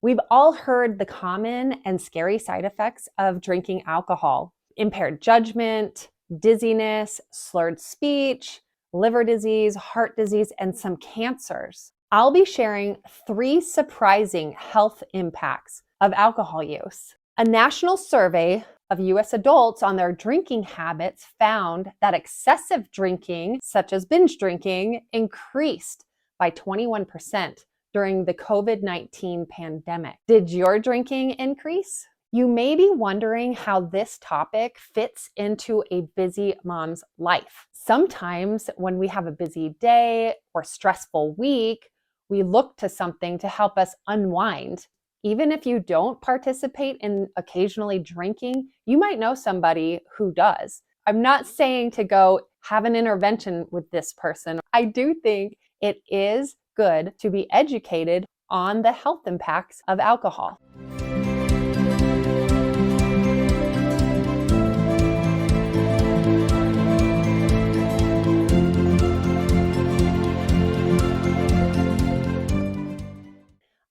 We've all heard the common and scary side effects of drinking alcohol: impaired judgment, dizziness, slurred speech, liver disease, heart disease, and some cancers. I'll be sharing 3 surprising health impacts of alcohol use. A national survey of US adults on their drinking habits found that excessive drinking, such as binge drinking, increased by 21% during the COVID-19 pandemic. Did your drinking increase? You may be wondering how this topic fits into a busy mom's life. Sometimes when we have a busy day or stressful week, we look to something to help us unwind. Even if you don't participate in occasionally drinking, you might know somebody who does. I'm not saying to go have an intervention with this person. I do think it is good to be educated on the health impacts of alcohol.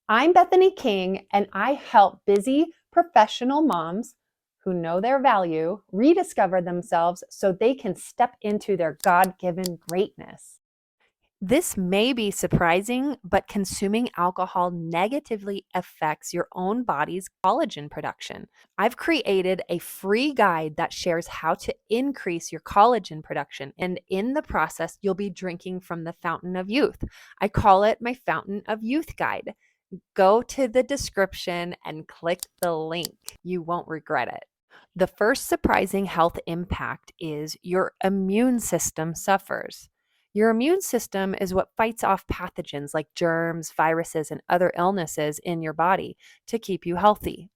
I'm Bethany King, and I help busy professional moms who know their value rediscover themselves so they can step into their God-given greatness. This may be surprising, but consuming alcohol negatively affects your own body's collagen production. I've created a free guide that shares how to increase your collagen production, and in the process, you'll be drinking from the fountain of youth. I call it my Fountain of Youth Guide. Go to the description and click the link. You won't regret it. The first surprising health impact is your immune system suffers. Your immune system is what fights off pathogens like germs, viruses, and other illnesses in your body to keep you healthy.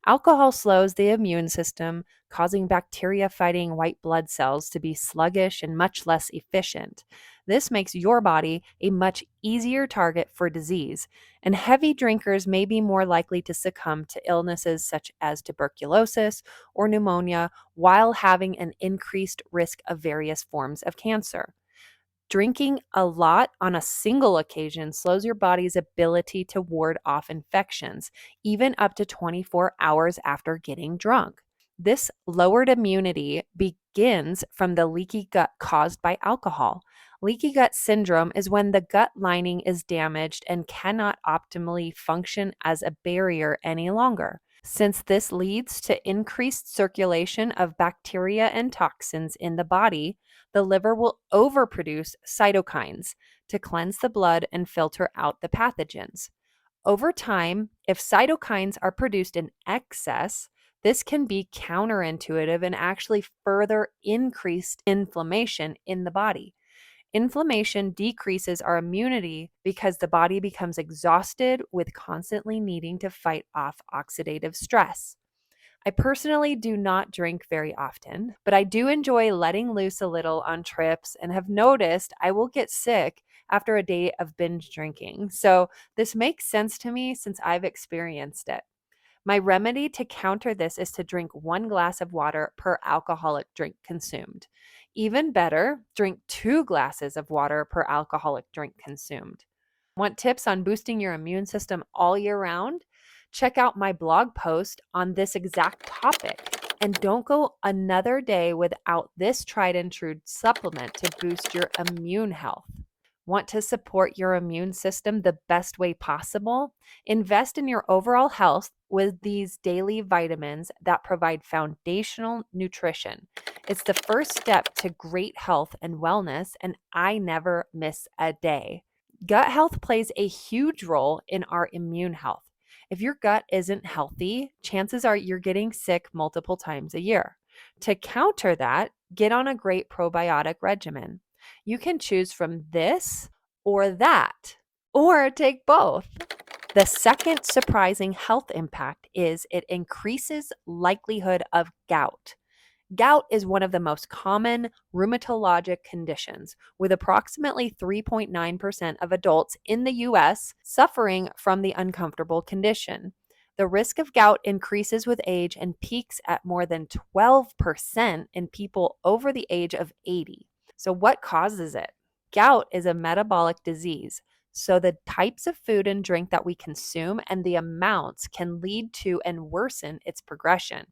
Alcohol slows the immune system, causing bacteria fighting white blood cells to be sluggish and much less efficient. This makes your body a much easier target for disease, and heavy drinkers may be more likely to succumb to illnesses such as tuberculosis or pneumonia while having an increased risk of various forms of cancer. Drinking a lot on a single occasion slows your body's ability to ward off infections, even up to 24 hours after getting drunk. This lowered immunity begins from the leaky gut caused by alcohol. Leaky gut syndrome is when the gut lining is damaged and cannot optimally function as a barrier any longer. Since this leads to increased circulation of bacteria and toxins in the body, the liver will overproduce cytokines to cleanse the blood and filter out the pathogens. Over time, if cytokines are produced in excess, this can be counterintuitive and actually further increase inflammation in the body. Inflammation decreases our immunity because the body becomes exhausted with constantly needing to fight off oxidative stress. I personally do not drink very often, but I do enjoy letting loose a little on trips and have noticed I will get sick after a day of binge drinking. So this makes sense to me since I've experienced it. My remedy to counter this is to drink 1 glass of water per alcoholic drink consumed. Even better, drink 2 glasses of water per alcoholic drink consumed. Want tips on boosting your immune system all year round? Check out my blog post on this exact topic. And don't go another day without this tried and true supplement to boost your immune health. Want to support your immune system the best way possible? Invest in your overall health with these daily vitamins that provide foundational nutrition. It's the first step to great health and wellness, and I never miss a day. Gut health plays a huge role in our immune health. If your gut isn't healthy, chances are you're getting sick multiple times a year. To counter that, get on a great probiotic regimen. You can choose from this or that, or take both. The second surprising health impact is it increases likelihood of gout. Gout is one of the most common rheumatologic conditions, with approximately 3.9% of adults in the US suffering from the uncomfortable condition. The risk of gout increases with age and peaks at more than 12% in people over the age of 80. So, what causes it? Gout is a metabolic disease. So the types of food and drink that we consume and the amounts can lead to and worsen its progression.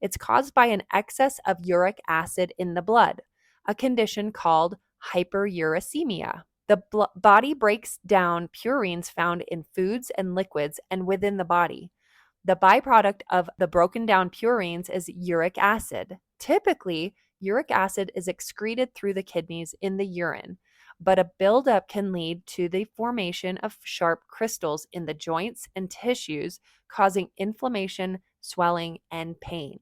It's caused by an excess of uric acid in the blood, a condition called hyperuricemia. The body breaks down purines found in foods and liquids and within the body. The byproduct of the broken down purines is uric acid. Typically, uric acid is excreted through the kidneys in the urine, but a buildup can lead to the formation of sharp crystals in the joints and tissues, causing inflammation, swelling, and pain.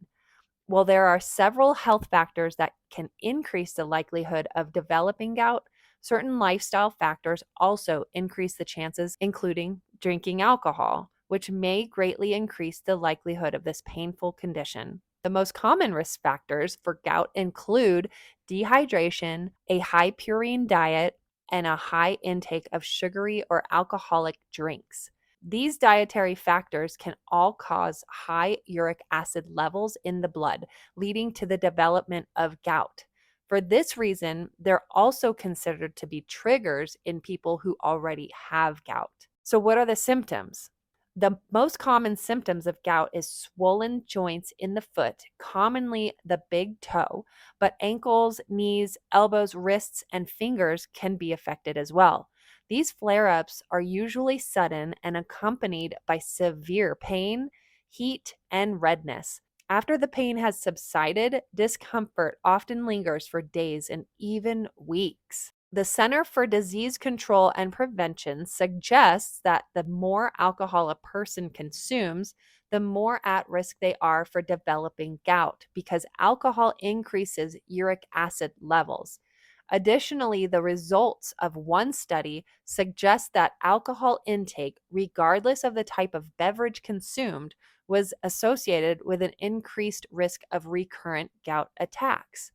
While there are several health factors that can increase the likelihood of developing gout, certain lifestyle factors also increase the chances, including drinking alcohol, which may greatly increase the likelihood of this painful condition. The most common risk factors for gout include dehydration, a high purine diet, and a high intake of sugary or alcoholic drinks. These dietary factors can all cause high uric acid levels in the blood, leading to the development of gout. For this reason, they're also considered to be triggers in people who already have gout. So, what are the symptoms? The most common symptoms of gout is swollen joints in the foot, commonly the big toe, but ankles, knees, elbows, wrists, and fingers can be affected as well. These flare ups are usually sudden and accompanied by severe pain, heat, and redness. After the pain has subsided, discomfort often lingers for days and even weeks. The Center for Disease Control and Prevention suggests that the more alcohol a person consumes, the more at risk they are for developing gout because alcohol increases uric acid levels. Additionally, the results of one study suggest that alcohol intake, regardless of the type of beverage consumed, was associated with an increased risk of recurrent gout attacks.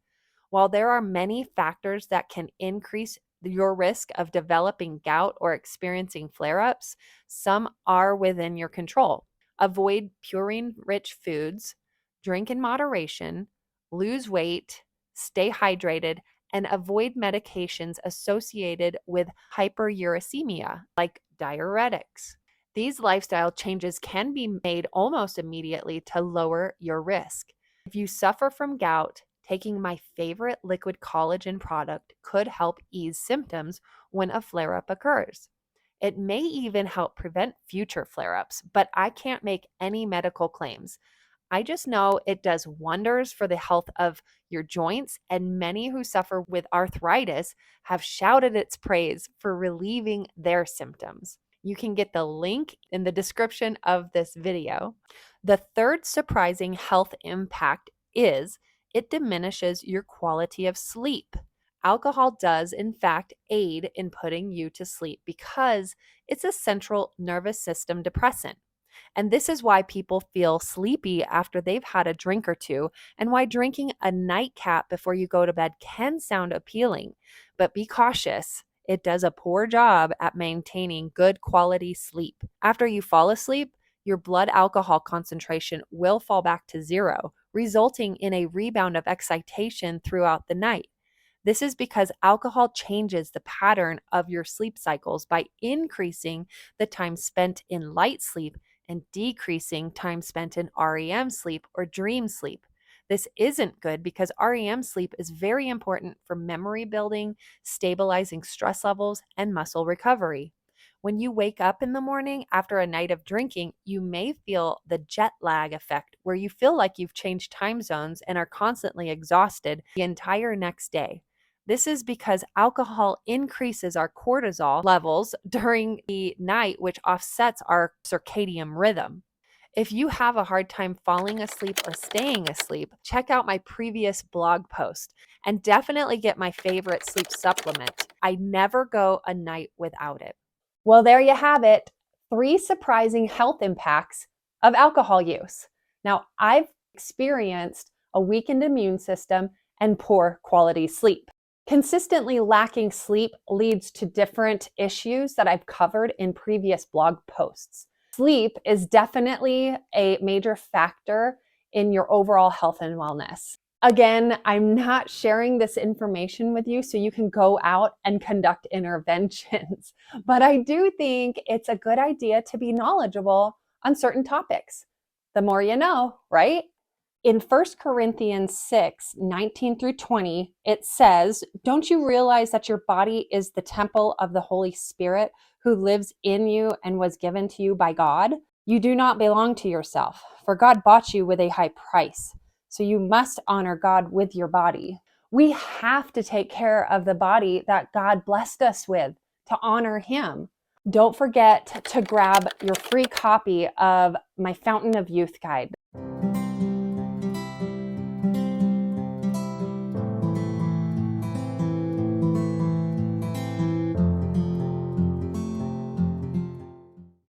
While there are many factors that can increase your risk of developing gout or experiencing flare ups, some are within your control. Avoid purine rich foods, drink in moderation, lose weight, stay hydrated, and avoid medications associated with hyperuricemia, like diuretics. These lifestyle changes can be made almost immediately to lower your risk. If you suffer from gout, taking my favorite liquid collagen product could help ease symptoms when a flare up occurs. It may even help prevent future flare ups, but I can't make any medical claims. I just know it does wonders for the health of your joints, and many who suffer with arthritis have shouted its praise for relieving their symptoms. You can get the link in the description of this video. The third surprising health impact is it diminishes your quality of sleep. Alcohol does, in fact, aid in putting you to sleep because it's a central nervous system depressant. And this is why people feel sleepy after they've had a drink or two, and why drinking a nightcap before you go to bed can sound appealing. But be cautious. It does a poor job at maintaining good quality sleep. After you fall asleep, your blood alcohol concentration will fall back to zero, resulting in a rebound of excitation throughout the night. This is because alcohol changes the pattern of your sleep cycles by increasing the time spent in light sleep and decreasing time spent in REM sleep or dream sleep. This isn't good because REM sleep is very important for memory building, stabilizing stress levels, and muscle recovery. When you wake up in the morning after a night of drinking, you may feel the jet lag effect, where you feel like you've changed time zones and are constantly exhausted the entire next day. This is because alcohol increases our cortisol levels during the night, which offsets our circadian rhythm. If you have a hard time falling asleep or staying asleep, check out my previous blog post and definitely get my favorite sleep supplement. I never go a night without it. Well, there you have it. 3 surprising health impacts of alcohol use. Now, I've experienced a weakened immune system and poor quality sleep. Consistently lacking sleep leads to different issues that I've covered in previous blog posts. Sleep is definitely a major factor in your overall health and wellness. Again, I'm not sharing this information with you so you can go out and conduct interventions, but I do think it's a good idea to be knowledgeable on certain topics. The more you know, right? In 1 Corinthians 6:19-20, it says, "Don't you realize that your body is the temple of the Holy Spirit who lives in you and was given to you by God? You do not belong to yourself, for God bought you with a high price. So you must honor God with your body." We have to take care of the body that God blessed us with to honor Him. Don't forget to grab your free copy of my Fountain of Youth guide.